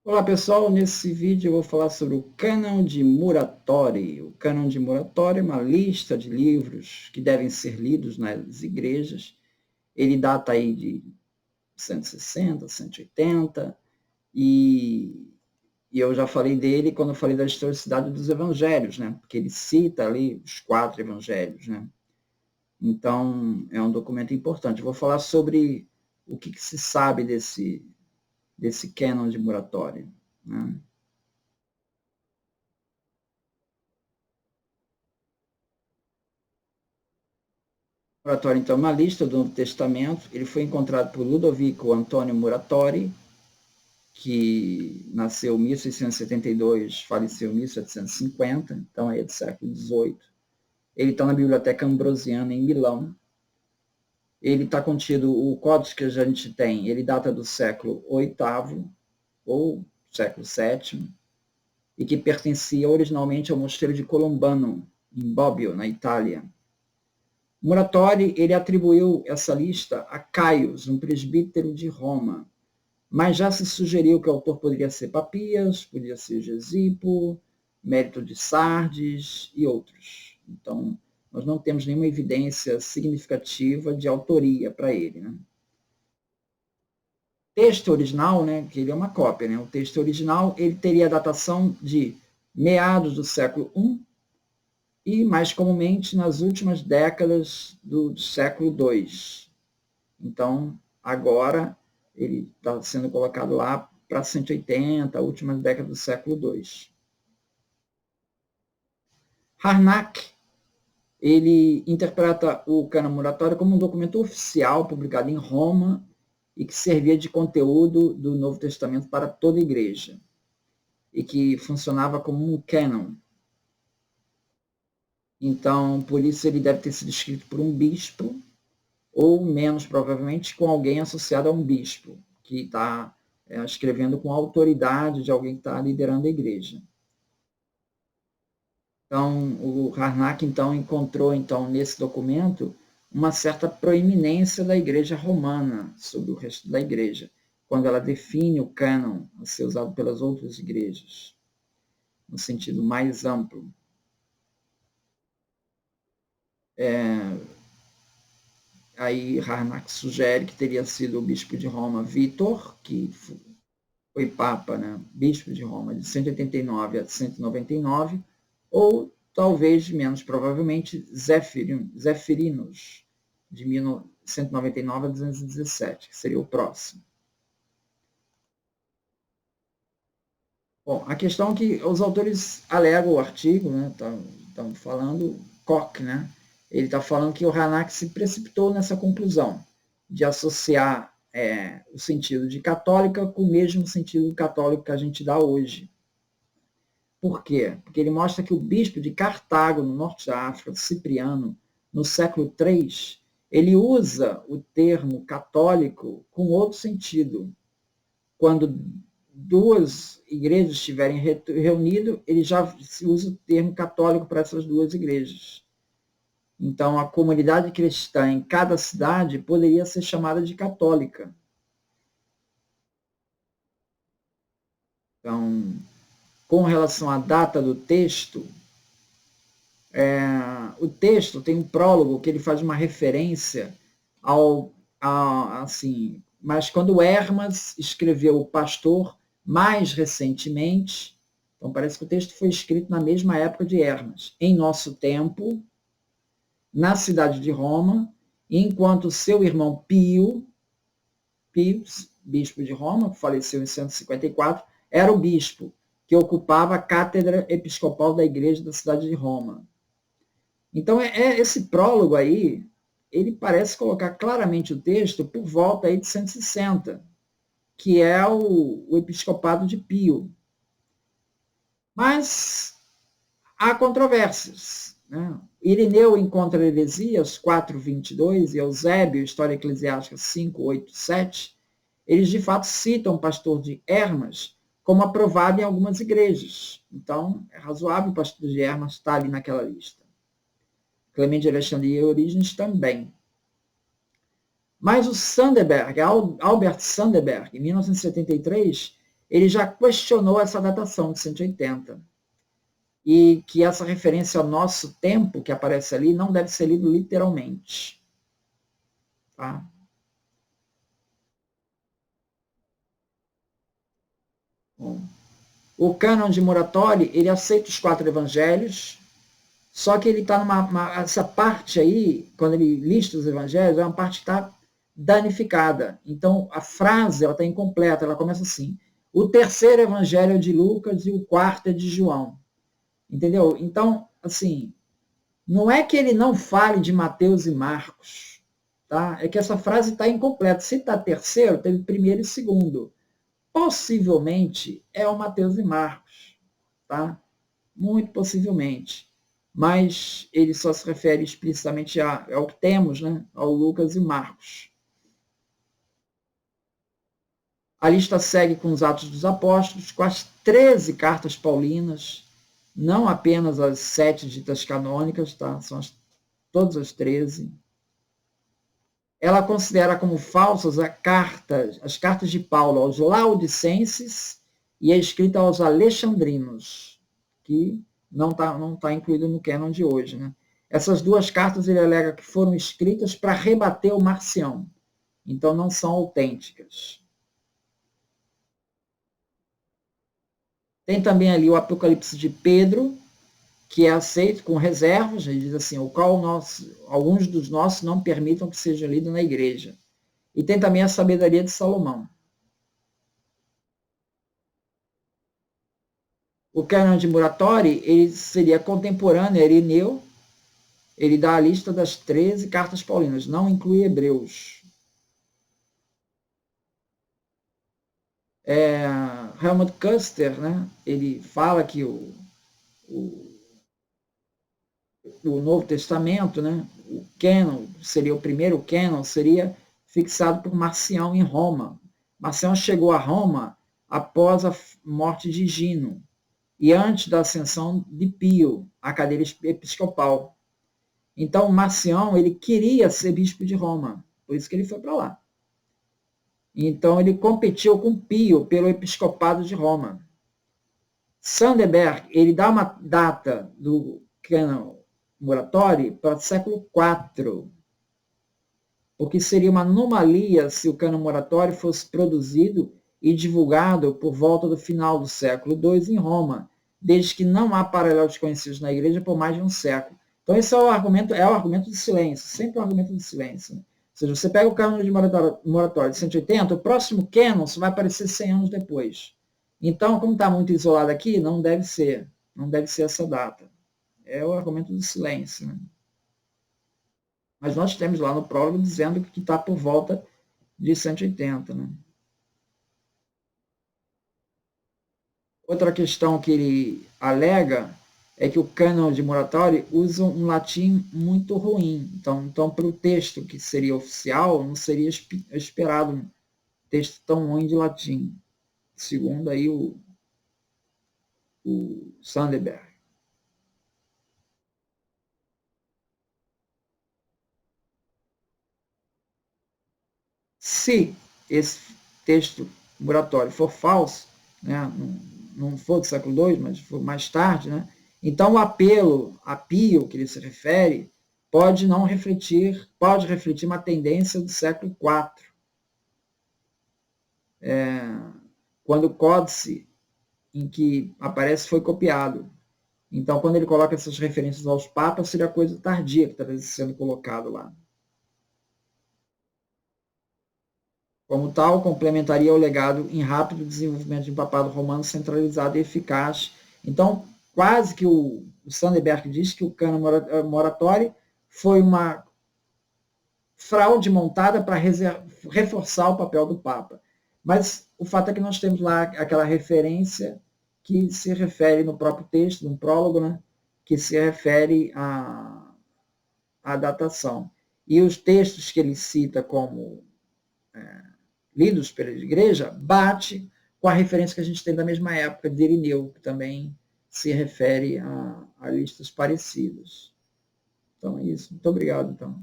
Olá pessoal, nesse vídeo eu vou falar sobre o Cânon de Muratori. O Cânon de Muratori é uma lista de livros que devem ser lidos nas igrejas. Ele data aí de 160, 180 e eu já falei dele quando eu falei da historicidade dos evangelhos, né? Porque ele cita ali os 4 evangelhos, né? Então é um documento importante. Eu vou falar sobre o que se sabe desse Cânon de Muratori, né? Muratori, então, uma lista do Novo Testamento. Ele foi encontrado por Ludovico Antônio Muratori, que nasceu em 1672, faleceu em 1750, então é do século XVIII. Ele está na Biblioteca Ambrosiana, em Milão. Ele está contido, o códice que a gente tem, ele data do século VIII ou século VII, e que pertencia originalmente ao mosteiro de Colombano, em Bobbio, na Itália. Muratori ele atribuiu essa lista a Caius, um presbítero de Roma, mas já se sugeriu que o autor poderia ser Papias, poderia ser Gesipo, Mérito de Sardes e outros. Então, nós não temos nenhuma evidência significativa de autoria para ele. Né? O texto original, né, que ele é uma cópia, né? O texto original ele teria a datação de meados do século I e, mais comumente, nas últimas décadas do século II. Então, agora, ele está sendo colocado lá para 180, últimas décadas do século II. Harnack, ele interpreta o Cânon Muratório como um documento oficial publicado em Roma e que servia de conteúdo do Novo Testamento para toda a igreja e que funcionava como um cânon. Então, por isso ele deve ter sido escrito por um bispo ou, menos provavelmente, com alguém associado a um bispo, que está escrevendo com a autoridade de alguém que está liderando a igreja. Então, o Harnack então, encontrou então, nesse documento uma certa proeminência da igreja romana sobre o resto da igreja, quando ela define o cânon a ser usado pelas outras igrejas, no sentido mais amplo. Aí Harnack sugere que teria sido o bispo de Roma Vitor, que foi papa, né, bispo de Roma, de 189 a 199, ou talvez, menos provavelmente, Zefirinos, de 199 a 217, que seria o próximo. Bom, a questão é que os autores alegam o artigo, né, estão falando, Koch, né, ele está falando que o Harnack se precipitou nessa conclusão de associar o sentido de católica com o mesmo sentido católico que a gente dá hoje. Por quê? Porque ele mostra que o bispo de Cartago, no norte da África, Cipriano, no século III, ele usa o termo católico com outro sentido. Quando duas igrejas estiverem reunidas, ele já se usa o termo católico para essas duas igrejas. Então, a comunidade cristã em cada cidade poderia ser chamada de católica. Então, com relação à data do texto, o texto tem um prólogo que ele faz uma referência assim, mas quando Hermas escreveu O Pastor, mais recentemente, então parece que o texto foi escrito na mesma época de Hermas, em nosso tempo, na cidade de Roma, enquanto seu irmão Pio, bispo de Roma, que faleceu em 154, era o bispo que ocupava a cátedra episcopal da igreja da cidade de Roma. Então, esse prólogo aí, ele parece colocar claramente o texto por volta aí de 160, que é o episcopado de Pio. Mas há controvérsias. Né? Irineu encontra Heresias 4:22 e Eusébio, História Eclesiástica 5:8-7, eles de fato citam o pastor de Hermas como aprovado em algumas igrejas. Então, é razoável o pastor de Hermas estar ali naquela lista. Clemente de Alexandria e Orígenes também. Mas o Sanderberg, Albert Sanderberg, em 1973, ele já questionou essa datação de 180. E que essa referência ao nosso tempo que aparece ali não deve ser lido literalmente. Tá? Bom, o cânon de Muratori, ele aceita os 4 evangelhos, só que ele está essa parte aí, quando ele lista os evangelhos, é uma parte que está danificada. Então, a frase está incompleta, ela começa assim: o terceiro evangelho é de Lucas e o quarto é de João. Entendeu? Então, assim, não é que ele não fale de Mateus e Marcos, tá? É que essa frase está incompleta. Se está terceiro, teve primeiro e segundo. Possivelmente é o Mateus e Marcos, tá? Muito possivelmente. Mas ele só se refere explicitamente ao que temos, né? Ao Lucas e Marcos. A lista segue com os Atos dos Apóstolos, com as 13 cartas paulinas, não apenas as 7 ditas canônicas, tá? São todas as 13. Ela considera como falsas as cartas de Paulo aos Laodicenses e a escrita aos Alexandrinos, que não tá incluído no cânon de hoje. Né? Essas 2 cartas ele alega que foram escritas para rebater o Marcião, então não são autênticas. Tem também ali o Apocalipse de Pedro, que é aceito com reservas, ele diz assim, alguns dos nossos não permitam que seja lido na igreja. E tem também a sabedoria de Salomão. O cânon de Muratori, ele seria contemporâneo a Ireneu, ele dá a lista das 13 cartas paulinas, não inclui Hebreus. Helmut Köster, né, ele fala que o Novo Testamento, né, o cânon, seria o primeiro cânon, seria fixado por Marcião em Roma. Marcião chegou a Roma após a morte de Gino e antes da ascensão de Pio à cadeira episcopal. Então, Marcião, ele queria ser bispo de Roma, por isso que ele foi para lá. Então, ele competiu com Pio pelo episcopado de Roma. Sanderberg, ele dá uma data do cânon Muratori para o século IV, porque seria uma anomalia se o cânon Muratori fosse produzido e divulgado por volta do final do século II em Roma, desde que não há paralelos conhecidos na igreja por mais de um século. Então, esse é o argumento de silêncio, sempre um argumento de silêncio. Ou seja, você pega o cânon de Muratori de 180, o próximo cânon vai aparecer 100 anos depois. Então, como está muito isolado aqui, não deve ser essa data. É o argumento do silêncio. Né? Mas nós temos lá no prólogo dizendo que está por volta de 180. Né? Outra questão que ele alega é que o cânon de Muratori usa um latim muito ruim. Então para o texto que seria oficial, não seria esperado um texto tão ruim de latim, segundo aí o Sanderberg. Se esse texto Muratori for falso, né, não for do século II, mas for mais tarde, né, então o apelo a Pio, que ele se refere, pode refletir uma tendência do século IV, quando o códice em que aparece foi copiado. Então, quando ele coloca essas referências aos papas, seria coisa tardia que está sendo colocado lá. Como tal, complementaria o legado em rápido desenvolvimento de um papado romano centralizado e eficaz. Então, quase que o Sanderberg diz que o cânon Muratori foi uma fraude montada para reforçar o papel do Papa. Mas o fato é que nós temos lá aquela referência que se refere no próprio texto, no prólogo, né, que se refere à datação. E os textos que ele cita como lidos pela igreja, bate com a referência que a gente tem da mesma época, de Irineu, que também se refere a listas parecidas. Então é isso. Muito obrigado, então.